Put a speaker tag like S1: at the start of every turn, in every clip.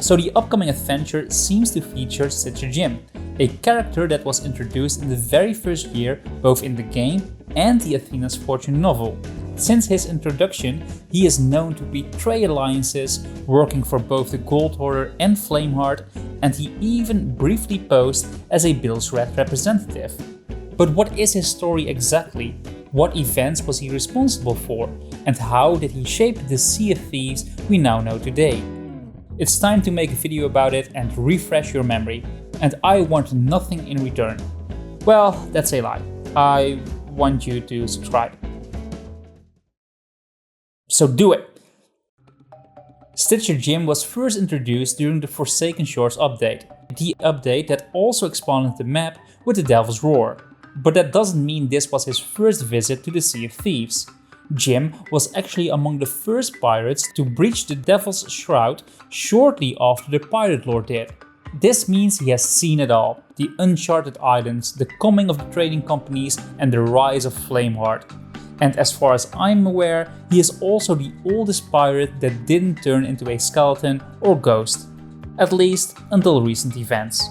S1: So the upcoming adventure seems to feature Stitcher Jim, a character that was introduced in the very first year both in the game and the Athena's Fortune novel. Since his introduction, he is known to betray alliances, working for both the Gold Hoarder and Flameheart, and he even briefly posed as a Bill's Red representative. But what is his story exactly? What events was he responsible for? And how did he shape the Sea of Thieves we now know today? It's time to make a video about it and refresh your memory, and I want nothing in return. Well, that's a lie. I want you to subscribe. So do it! Stitcher Jim was first introduced during the Forsaken Shores update, the update that also expanded the map with the Devil's Roar. But that doesn't mean this was his first visit to the Sea of Thieves. Jim was actually among the first pirates to breach the Devil's Shroud shortly after the Pirate Lord did. This means he has seen it all: the uncharted islands, the coming of the trading companies, and the rise of Flameheart. And as far as I'm aware, he is also the oldest pirate that didn't turn into a skeleton or ghost, at least until recent events.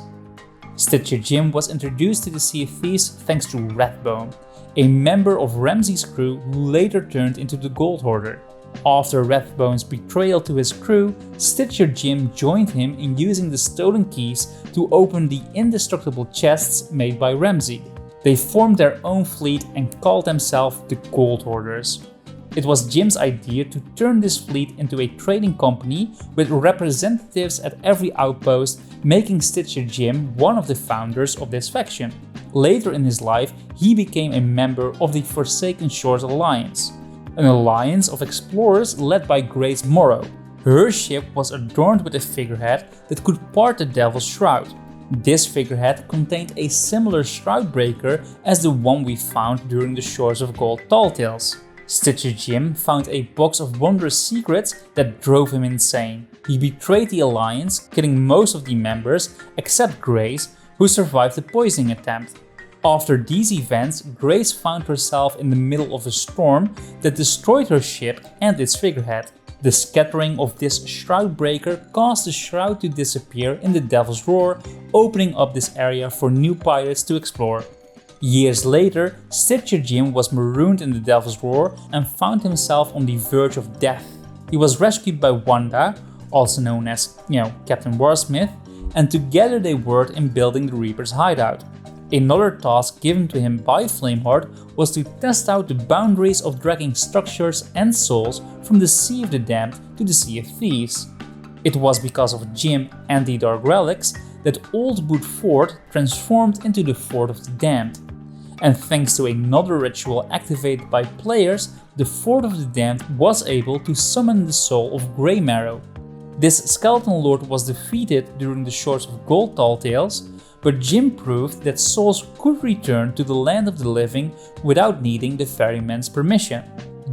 S1: Stitcher Jim was introduced to the Sea of Thieves thanks to Redbone, a member of Ramsey's crew who later turned into the Gold Hoarder. After Redbone's betrayal to his crew, Stitcher Jim joined him in using the stolen keys to open the indestructible chests made by Ramsey. They formed their own fleet and called themselves the Gold Hoarders. It was Jim's idea to turn this fleet into a trading company with representatives at every outpost, making Stitcher Jim one of the founders of this faction. Later in his life, he became a member of the Forsaken Shores Alliance, an alliance of explorers led by Grace Morrow. Her ship was adorned with a figurehead that could part the Devil's Shroud. This figurehead contained a similar shroud breaker as the one we found during the Shores of Gold Tall Tales. Stitcher Jim found a box of wondrous secrets that drove him insane. He betrayed the Alliance, killing most of the members except Grace, who survived the poisoning attempt. After these events, Grace found herself in the middle of a storm that destroyed her ship and its figurehead. The scattering of this shroud breaker caused the shroud to disappear in the Devil's Roar, opening up this area for new pirates to explore. Years later, Stitcher Jim was marooned in the Devil's Roar and found himself on the verge of death. He was rescued by Wanda, also known as, Captain Warsmith, and together they worked in building the Reaper's hideout. Another task given to him by Flameheart was to test out the boundaries of dragging structures and souls from the Sea of the Damned to the Sea of Thieves. It was because of Jim and the Dark Relics that Old Boot Fort transformed into the Fort of the Damned. And thanks to another ritual activated by players, the Fort of the Damned was able to summon the soul of Grey Marrow. This skeleton lord was defeated during the Shores of Gold Tall Tales, but Jim proved that souls could return to the land of the living without needing the ferryman's permission.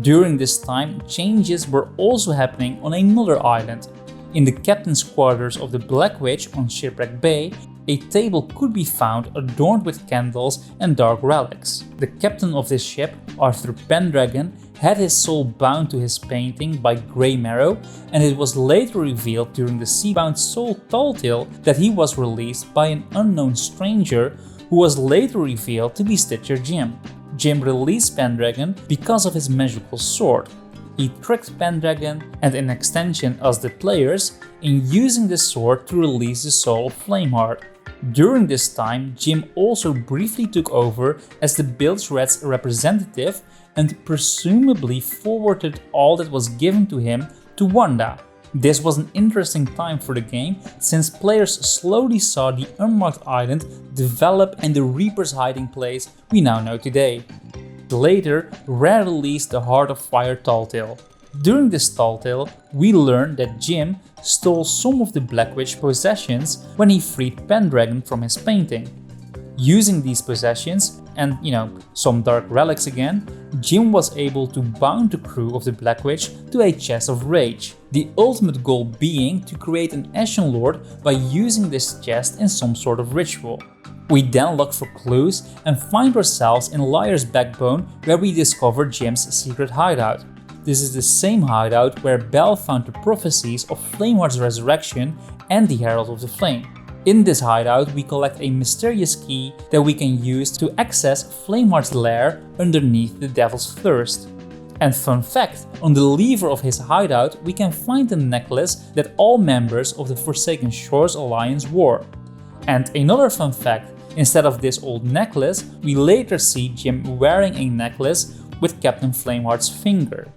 S1: During this time, changes were also happening on another island. In the captain's quarters of the Black Witch on Shipwreck Bay, a table could be found adorned with candles and dark relics. The captain of this ship, Arthur Pendragon, had his soul bound to his painting by Grey Marrow, and it was later revealed during the Seabound Soul Tall Tale that he was released by an unknown stranger who was later revealed to be Stitcher Jim. Jim released Pendragon because of his magical sword. He tricked Pendragon, and in extension us the players, in using the sword to release the soul of Flameheart. During this time, Jim also briefly took over as the Bill's Red's representative and presumably forwarded all that was given to him to Wanda. This was an interesting time for the game since players slowly saw the unmarked island develop and the Reaper's hiding place we now know today. Later, Rare released the Heart of Fire Tall Tale. During this Tall Tale, we learned that Jim stole some of the Black Witch possessions when he freed Pendragon from his painting. Using these possessions and, some dark relics again, Jim was able to bound the crew of the Black Witch to a chest of rage. The ultimate goal being to create an Ashen Lord by using this chest in some sort of ritual. We then look for clues and find ourselves in Liar's Backbone, where we discover Jim's secret hideout. This is the same hideout where Belle found the prophecies of Flameheart's resurrection and the Herald of the Flame. In this hideout, we collect a mysterious key that we can use to access Flameheart's lair underneath the Devil's Thirst. And fun fact, on the lever of his hideout we can find the necklace that all members of the Forsaken Shores Alliance wore. And another fun fact, instead of this old necklace, we later see Jim wearing a necklace with Captain Flameheart's finger.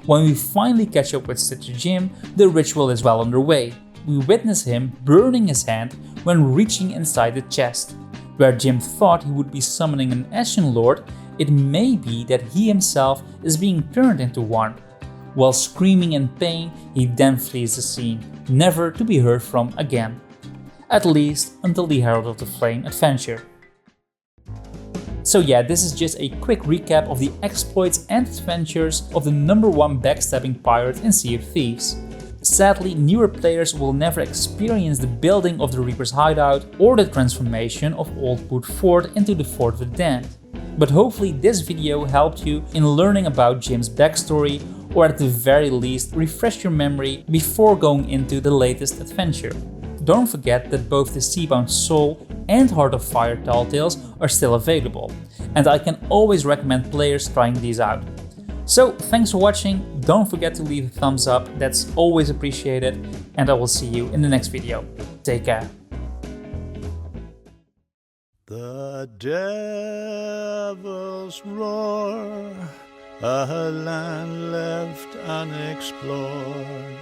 S1: When we finally catch up with Stitcher Jim, the ritual is well underway. We witness him burning his hand when reaching inside the chest. Where Jim thought he would be summoning an Ashen Lord, it may be that he himself is being turned into one. While screaming in pain, he then flees the scene, never to be heard from again. At least until the Herald of the Flame adventure. So yeah, this is just a quick recap of the exploits and adventures of the #1 backstabbing pirate in Sea of Thieves. Sadly, newer players will never experience the building of the Reaper's hideout or the transformation of Old Boot Fort into the Fort of the Damned. But hopefully this video helped you in learning about Jim's backstory, or at the very least refresh your memory before going into the latest adventure. Don't forget that both the Seabound Soul and Heart of Fire Telltales are still available, and I can always recommend players trying these out. So thanks for watching, don't forget to leave a thumbs up, that's always appreciated, and I will see you in the next video. Take care.
S2: The devil's roar, a land left unexplored.